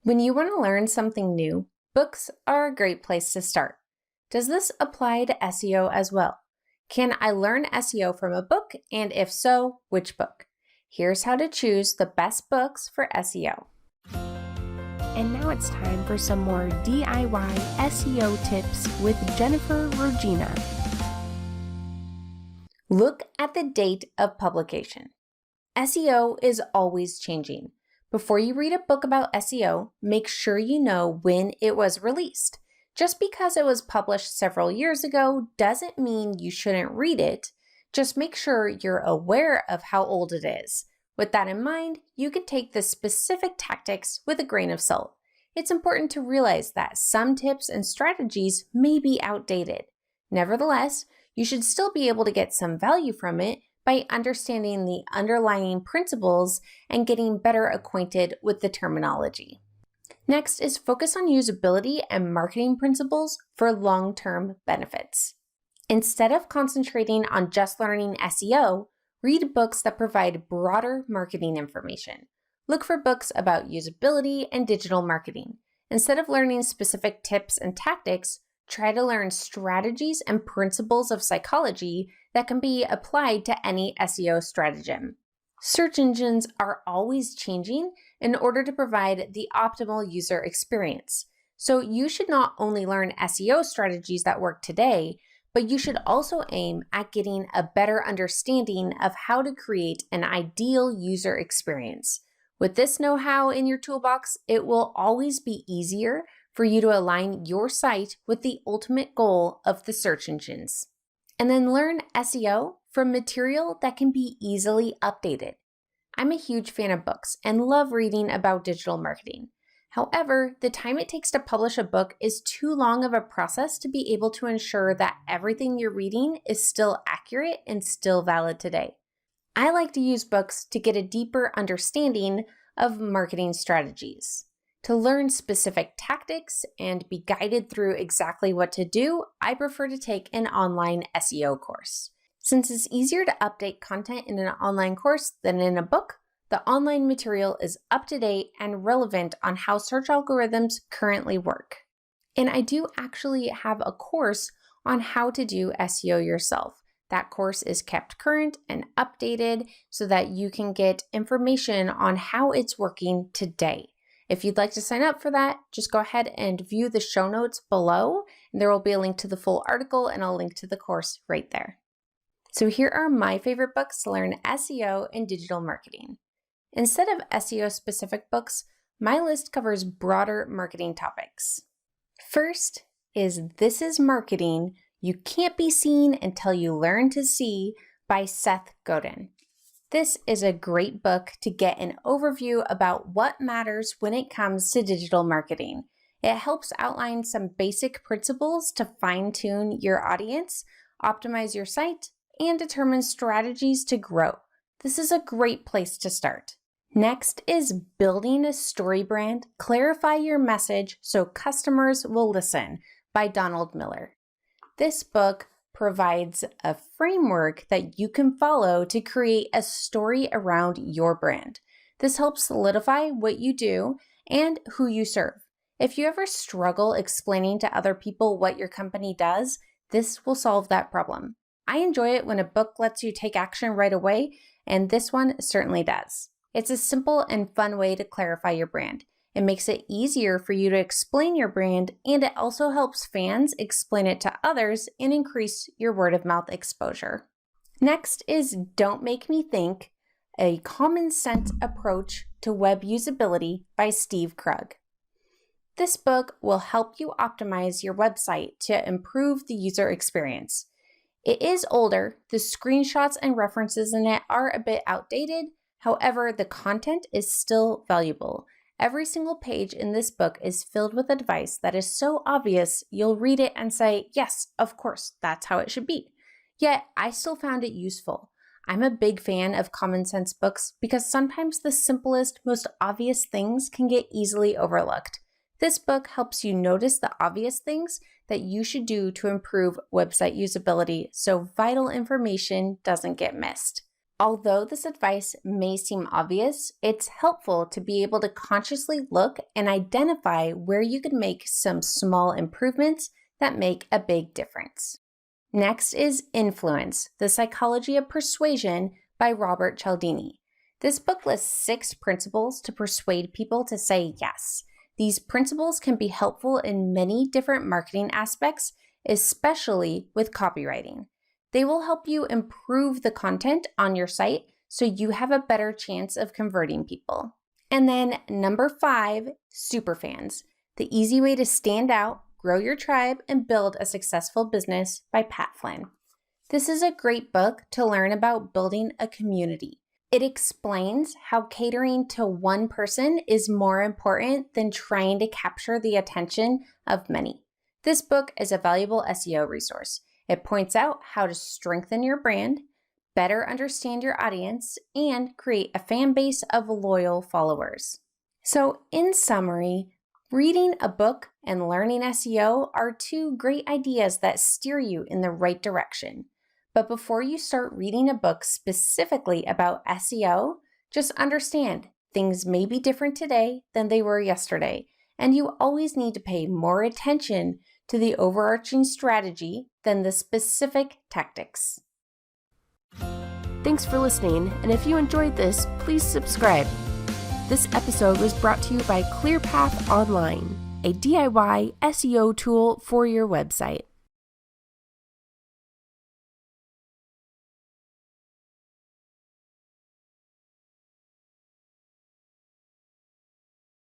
When you want to learn something new, books are a great place to start. Does this apply to SEO as well? Can I learn SEO from a book? And if so, which book? Here's how to choose the best books for SEO. And now it's time for some more DIY SEO tips with Jennifer Regina. Look at the date of publication. SEO is always changing. Before you read a book about SEO, make sure you know when it was released. Just because it was published several years ago doesn't mean you shouldn't read it. Just make sure you're aware of how old it is. With that in mind, you can take the specific tactics with a grain of salt. It's important to realize that some tips and strategies may be outdated. Nevertheless, you should still be able to get some value from it by understanding the underlying principles and getting better acquainted with the terminology. Next is focus on usability and marketing principles for long-term benefits. Instead of concentrating on just learning SEO, read books that provide broader marketing information. Look for books about usability and digital marketing. Instead of learning specific tips and tactics, try to learn strategies and principles of psychology that can be applied to any SEO stratagem. Search engines are always changing in order to provide the optimal user experience. So you should not only learn SEO strategies that work today, but you should also aim at getting a better understanding of how to create an ideal user experience. With this know-how in your toolbox, it will always be easier for you to align your site with the ultimate goal of the search engines. And then learn SEO from material that can be easily updated. I'm a huge fan of books and love reading about digital marketing. However, the time it takes to publish a book is too long of a process to be able to ensure that everything you're reading is still accurate and still valid today. I like to use books to get a deeper understanding of marketing strategies. To learn specific tactics and be guided through exactly what to do, I prefer to take an online SEO course. Since it's easier to update content in an online course than in a book, the online material is up to date and relevant on how search algorithms currently work. And I do actually have a course on how to do SEO yourself. That course is kept current and updated so that you can get information on how it's working today. If you'd like to sign up for that, just go ahead and view the show notes below. And there will be a link to the full article and a link to the course right there. So here are my favorite books to learn SEO and digital marketing. Instead of SEO specific books, my list covers broader marketing topics. First is This is Marketing, You Can't Be Seen Until You Learn to See by Seth Godin. This is a great book to get an overview about what matters when it comes to digital marketing. It helps outline some basic principles to fine-tune your audience, optimize your site, and determine strategies to grow. This is a great place to start. Next is Building a StoryBrand, Clarify Your Message So Customers Will Listen by Donald Miller. This book provides a framework that you can follow to create a story around your brand. This helps solidify what you do and who you serve. If you ever struggle explaining to other people what your company does, this will solve that problem. I enjoy it when a book lets you take action right away, and this one certainly does. It's a simple and fun way to clarify your brand. It makes it easier for you to explain your brand, and it also helps fans explain it to others and increase your word-of-mouth exposure. Next is Don't Make Me Think, A Common Sense Approach to Web Usability by Steve Krug. This book will help you optimize your website to improve the user experience. It is older, the screenshots and references in it are a bit outdated, however, the content is still valuable. Every single page in this book is filled with advice that is so obvious you'll read it and say, yes, of course, that's how it should be. Yet, I still found it useful. I'm a big fan of common sense books because sometimes the simplest, most obvious things can get easily overlooked. This book helps you notice the obvious things that you should do to improve website usability so vital information doesn't get missed. Although this advice may seem obvious, it's helpful to be able to consciously look and identify where you can make some small improvements that make a big difference. Next is Influence, The Psychology of Persuasion by Robert Cialdini. This book lists 6 principles to persuade people to say yes. These principles can be helpful in many different marketing aspects, especially with copywriting. They will help you improve the content on your site so you have a better chance of converting people. And then number 5, Superfans, The Easy Way to Stand Out, Grow Your Tribe, and Build a Successful Business by Flynn. This is a great book to learn about building a community. It explains how catering to one person is more important than trying to capture the attention of many. This book is a valuable SEO resource. It points out how to strengthen your brand, better understand your audience, and create a fan base of loyal followers. So, in summary, reading a book and learning SEO are 2 great ideas that steer you in the right direction. But before you start reading a book specifically about SEO, just understand things may be different today than they were yesterday, and you always need to pay more attention to the overarching strategy than the specific tactics. Thanks for listening, and if you enjoyed this, please subscribe. This episode was brought to you by ClearPath Online, a DIY SEO tool for your website.